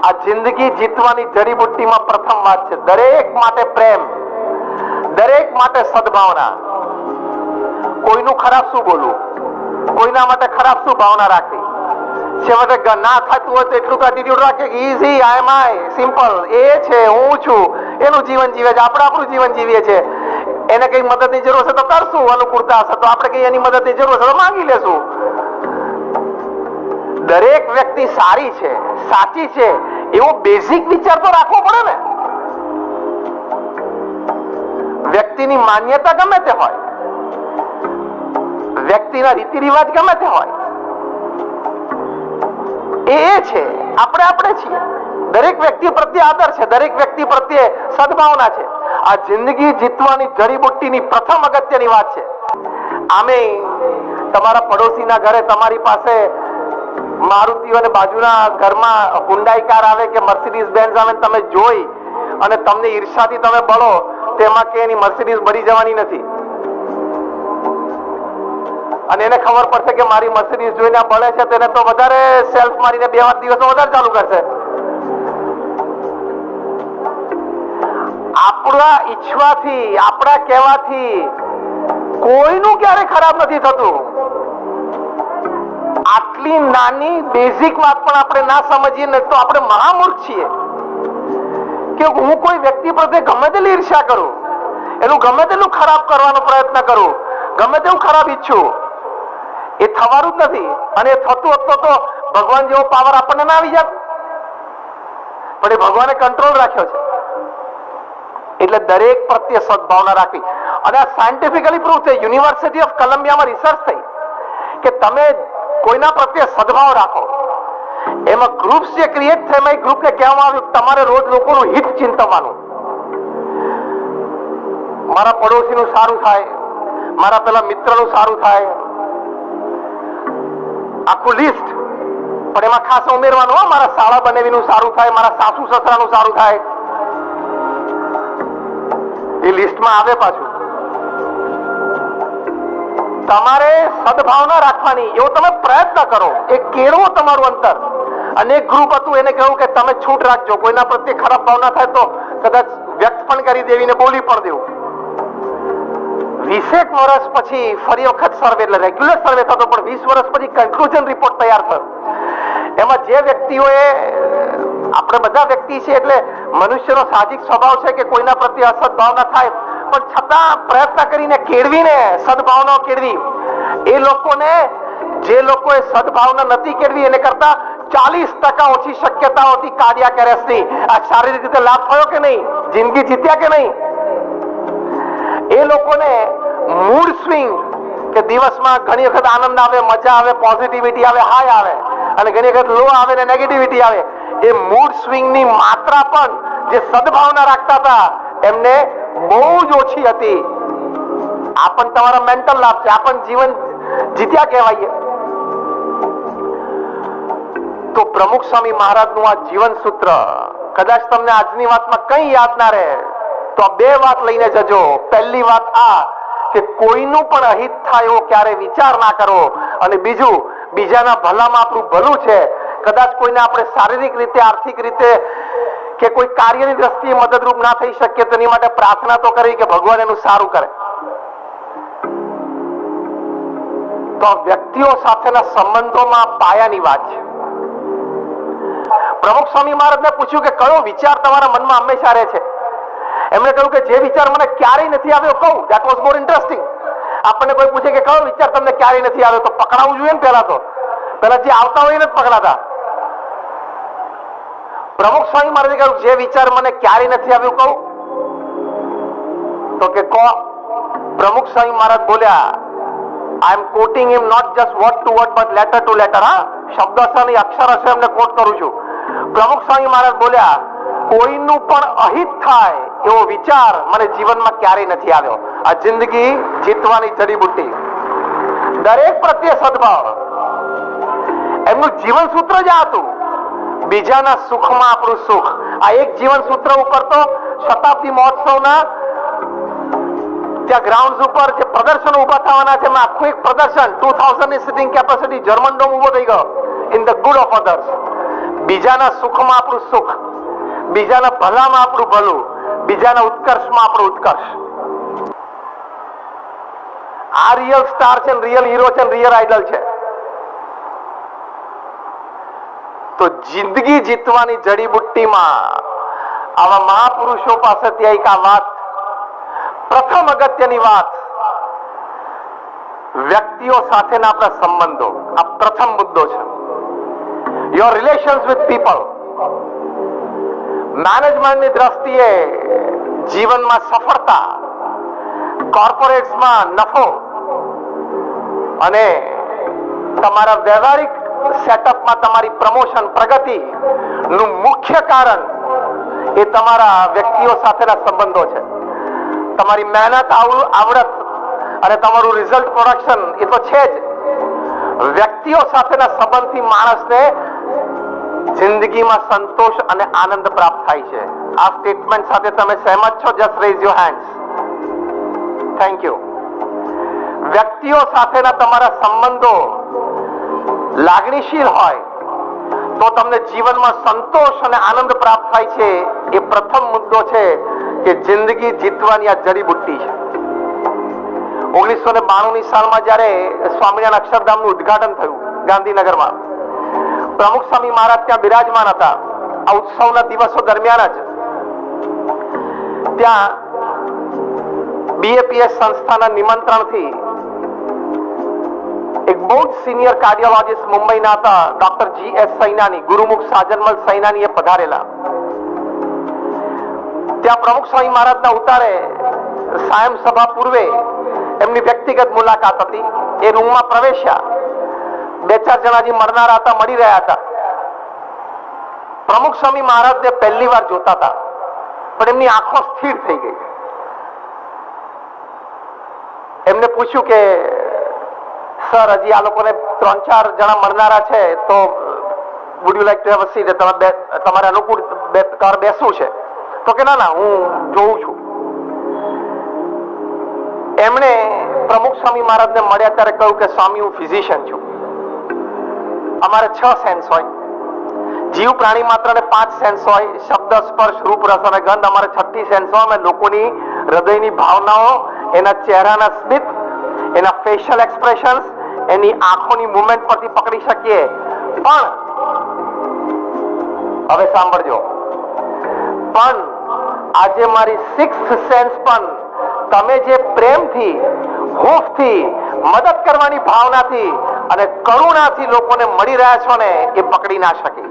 આ જિંદગી જીતવાની જડીબુટ્ટીમાં પ્રથમ વાત છે દરેક માટે પ્રેમ, દરેક માટે સદભાવના. કોઈનું ખરાબ શું બોલવું, કોઈના માટે ખરાબ શું ભાવના રાખવી. છેવટે ના થતું હોય તો એટલું એટીટ્યુડ રાખે કે ઈઝી, આઈ એમ આઈ, સિમ્પલ, એ છે, હું છું, એનું જીવન જીવે છે, આપણે આપણું જીવન જીવીએ છીએ. એને કઈ મદદની જરૂર હશે તો કરશું, અનુકૂળતા હશે તો આપણે કઈ એની મદદની જરૂર હશે તો માંગી લેશું. દરેક વ્યક્તિ સારી છે, સાચી છે, એવો બેઝિક વિચાર તો રાખવો પડે ને. વ્યક્તિની માન્યતા ગમે તે હોય, વ્યક્તિના રીતિ રિવાજ ગમે તે હોય, એ છે, આપણે છીએ. દરેક વ્યક્તિ પ્રત્યે આદર છે, દરેક વ્યક્તિ પ્રત્યે સદભાવના છે. આ જિંદગી જીતવાની જડીબુટ્ટીની પ્રથમ અગત્યની વાત છે. આમે તમારા પડોશીના ઘરે તમારી પાસે મારુતિ અને બાજુના ઘરમાં હુન્ડાઈ કાર આવે કે મર્સિડીઝ બેન્ઝ આવે, તમે જોઈ અને તમને ઈર્ષાથી તમે બળો, તેમાં કે એની મર્સિડીઝ બળી જવાની નથી. અને એને ખબર પડશે કે મારી મર્સિડીઝ જોઈને બળે છે, તેને તો વધારે સેલ્ફ મારીને 2 દિવસમાં વધારે ચાલુ કરશે. આપણા ઈચ્છવાથી, આપણા કહેવાથી કોઈનું ક્યારે ખરાબ નથી થતું. આટલી નાની બેઝિક વાત પણ આપણે ના સમજીએ ને તો આપણે મહામૂર્ખ છીએ. કે હું કોઈ વ્યક્તિ પ્રત્યે ગમે તેટલી ઈર્ષ્યા કરું, એનું ગમે તેટલું ખરાબ કરવાનો પ્રયત્ન કરું, ગમે તેવું ખરાબ ઈચ્છું, એ થવાનું જ નથી. અને એ થતું હતું તો ભગવાન જેવો પાવર આપણને ના આવી જાત. પણ એ ભગવાને કંટ્રોલ રાખ્યો છે. એટલે દરેક પ્રત્યે સદભાવના રાખવી. અને આ સાયન્ટિફિકલી પ્રૂવ છે. યુનિવર્સિટી ઓફ કોલંબિયામાં રિસર્ચ થઈ કે તમે કોઈના પ્રત્યે સદભાવ રાખો, એમાં ગ્રુપ્સ જે ક્રિએટ થાય, એમાં ગ્રુપને કહેવામાં આવ્યું તમારે રોજ લોકોનું હિત ચિંતવવાનું. મારા પડોશીનું સારું થાય, મારા પેલા મિત્રનું સારું થાય, આખું લિસ્ટ. પણ એમાં ખાસ ઉમેરવાનું, મારા શાળા બનેવીનું સારું થાય, મારા સાસુ સસરાનું સારું થાય, એ લિસ્ટમાં આવે પાછું. તમારે સદભાવના રાખવાની, એવો તમે પ્રયત્ન કરો. એ કેળવો તમારું અંતર. અને એક ગ્રુપ હતું, એને કહ્યું કે તમે છૂટ રાખજો, કોઈના પ્રત્યે ખરાબ ભાવના થાય તો કદાચ વ્યક્ત પણ કરી દેવી ને બોલી પણ દેવું. 20 વર્ષ પછી ફરી વખત સર્વે, એટલે રેગ્યુલર સર્વે થતો, પણ 20 વર્ષ પછી કન્ક્લુઝન રિપોર્ટ તૈયાર થયો. એમાં જે વ્યક્તિઓએ, આપણે બધા વ્યક્તિ છે એટલે મનુષ્યનો સાહજિક સ્વભાવ છે કે કોઈના પ્રત્યે અસદભાવના થાય, પણ છતાં પ્રયત્ન કરીને કેળવીને સદભાવના કેળવી. એ લોકોને, જે લોકોએ સદભાવના નથી કેળવી, એને કરતા 40% ઓછી શક્યતા હતી કાર્ડિયાક એરેસ્ટની. આ શારીરિક રીતે લાભ થયો કે નહીં, જિંદગી જીત્યા કે નહીં. એ લોકોને મૂડ સ્વિંગ, કે દિવસમાં ઘણી વખત આનંદ આવે, મજા આવે, પોઝિટિવિટી આવે, હાઈ આવે, અને ઘણી વખત લો આવે ને નેગેટિવિટી આવે. એ મૂડ સ્વિંગની માત્રા પણ જે સદભાવના રાખતા હતા એમને બહુ જ ઓછી હતી. આ પણ તમારા મેન્ટલ લાભ છે, આ પણ જીવન જીત્યા કહેવાય. તો પ્રમુખ સ્વામી મહારાજનું આ જીવન સૂત્ર, કદાચ તમને આજની વાતમાં કઈ યાદ ના રહે તો આ 2 વાત લઈને જજો. પહેલી વાત આ કે કોઈનું પણ અહિત થાય એવો ક્યારે વિચાર ના કરો. અને બીજું, બીજાના ભલામાં આપણું ભલું છે. કદાચ કોઈને આપણે શારીરિક રીતે, આર્થિક રીતે કે કોઈ કાર્યની દ્રષ્ટિએ મદદરૂપ ના થઈ શકીએ તો એની માટે પ્રાર્થના તો કરવી કે ભગવાન એનું સારું કરે. તો વ્યક્તિઓ સાથેના સંબંધોમાં પાયાની વાત છે. પ્રમુખ સ્વામી મહારાજને પૂછ્યું કે કયો વિચાર તમારા મનમાં હંમેશા રહે છે. એમણે કહ્યું કે જે વિચાર મને ક્યારેય નથી આવ્યો કહું. That was more interesting. આપણને કોઈ પૂછે કે કયો વિચાર તમને ક્યારેય નથી આવ્યો, તો પકડાવવું જોઈએ ને. પહેલા જે આવતા હોય ને જ પકડાતા. પ્રમુખ સ્વામી મહારાજે કહ્યું જે વિચાર મને ક્યારેય નથી આવ્યું કહું. તો કે કો. પ્રમુખ સ્વામી મહારાજ બોલ્યા, I am quoting him not just word to word but letter to letter. હા, શબ્દશઃ નહીં, અક્ષરશઃ એમને કોટ કરું છું. પ્રમુખ સ્વામી મહારાજ બોલ્યા, કોઈનું પણ અહિત થાય એવો વિચાર મને જીવનમાં ક્યારેય નથી આવ્યો. આ જિંદગી જીતવાની જડીબુટ્ટી. દરેક પ્રત્યે સદભાવ, એમનું જીવન સૂત્ર જ હતું. બીજાના સુખમાં આપણું સુખ. આ એક જીવન સૂત્ર ઉપર તો શતાબ્દી મહોત્સવના ત્યાં ગ્રાઉન્ડ ઉપર જે પ્રદર્શનો ઉભા થવાના છે, એમાં આખું એક પ્રદર્શન 2000 ની સિટિંગ કેપેસિટી જર્મન ડોમ ઉભો થઈ ગયો. In the good of others. બીજાના સુખમાં આપણું સુખ, બીજાના ભલામાં આપણું ભલું, બીજાના ઉત્કર્ષમાં આપણું ઉત્કર્ષ. આ રિયલ સ્ટાર છે, રિયલ હીરો છે, રિયલ આઈડલ છે. તો જિંદગી જીતવાની જડીબુટ્ટીમાં આવા મહાપુરુષો પાસેથી એક આ વાત, પ્રથમ અગત્યની વાત, વ્યક્તિઓ સાથેના આપણા સંબંધો. આ પ્રથમ મુદ્દો છે. Your relations with people. મેનેજમેન્ટની દ્રષ્ટિએ જીવનમાં સફળતા, કોર્પોરેટ્સમાં નફો અને તમારા વ્યવહારિક સેટઅપમાં તમારી પ્રમોશન, પ્રગતિ નું મુખ્ય કારણ એ તમારા વ્યક્તિઓ સાથેના સંબંધો છે. તમારી મહેનત, આવડત અને તમારું રિઝલ્ટ, પ્રોડક્શન એ તો છે જ. વ્યક્તિઓ સાથેના સંબંધથી માણસને જિંદગીમાં સંતોષ અને આનંદ પ્રાપ્ત થાય છે. આ સ્ટેટમેન્ટ સાથે તમે સહેમત છો? Just rays your hands. Thank you. વ્યક્તિઓ સાથેના તમારા સંબંધો લાગણીશીલ હોય તો તમને જીવનમાં સંતોષ અને આનંદ પ્રાપ્ત થાય છે. એ પ્રથમ મુદ્દો છે કે જિંદગી જીતવાની આ જડીબુટ્ટી છે. 1992ની સાલમાં જ્યારે સ્વામિનારાયણ અક્ષરધામનું ઉદ્ઘાટન થયું ગાંધીનગરમાં, પ્રમુખ સ્વામી મહારાજ ત્યાં બિરાજમાન હતા. આ ઉત્સવના દિવસો દરમિયાન જ ત્યાં BAPS સંસ્થાના નિમંત્રણથી એક બહુ જ સિનિયર કાર્ડિયોલોજિસ્ટ મુંબઈના હતા ડોક્ટર GS સૈનાની, ગુરુમુખ સાજનમલ સૈનાની એ પધારેલા. ત્યાં પ્રમુખ સ્વામી મહારાજના ઉતારે સાયમ સભા પૂર્વે એમની વ્યક્તિગત મુલાકાત હતી. એ રૂમમાં પ્રવેશ્યા. 2-4 જણા જે મરનારા હતા મળી રહ્યા હતા. પ્રમુખ સ્વામી મહારાજને પહેલી વાર જોતા હતા પણ એમની આંખો સ્થિર થઈ ગઈ. એમને પૂછ્યું કે સર, હજી આ લોકોને 3-4 જણા મરનારા છે, તો would you like to have a seat? તમારે અનુકૂળ બેસવું છે? તો કે ના, હું જોઉં છું. એમણે પ્રમુખ સ્વામી મહારાજને મળ્યા ત્યારે કહ્યું કે સ્વામી, હું ફિઝિશિયન છું. અમારે 6 સેન્સ હોય. જીવ પ્રાણી માત્રને 5 સેન્સ હોય. શબ્દ, સ્પર્શ, રૂપ, રસ અને ગંધ. અમારે 6ઠી સેન્સ હોય. અમે લોકોની હૃદયની ભાવનાઓ, એના ચહેરાના સ્મિત, એના ફેશિયલ એક્સપ્રેશન્સ, એની આંખોની મુવમેન્ટ પરથી પકડી શકીએ. પણ હવે સાંભળજો, પણ આજે મારી 6th સેન્સ પણ તમે જે પ્રેમથી, હૂંફથી, મદદ કરવાની ભાવનાથી અને કરુણાથી લોકોને મળી રહ્યા છો ને, એ પકડી ના શકે.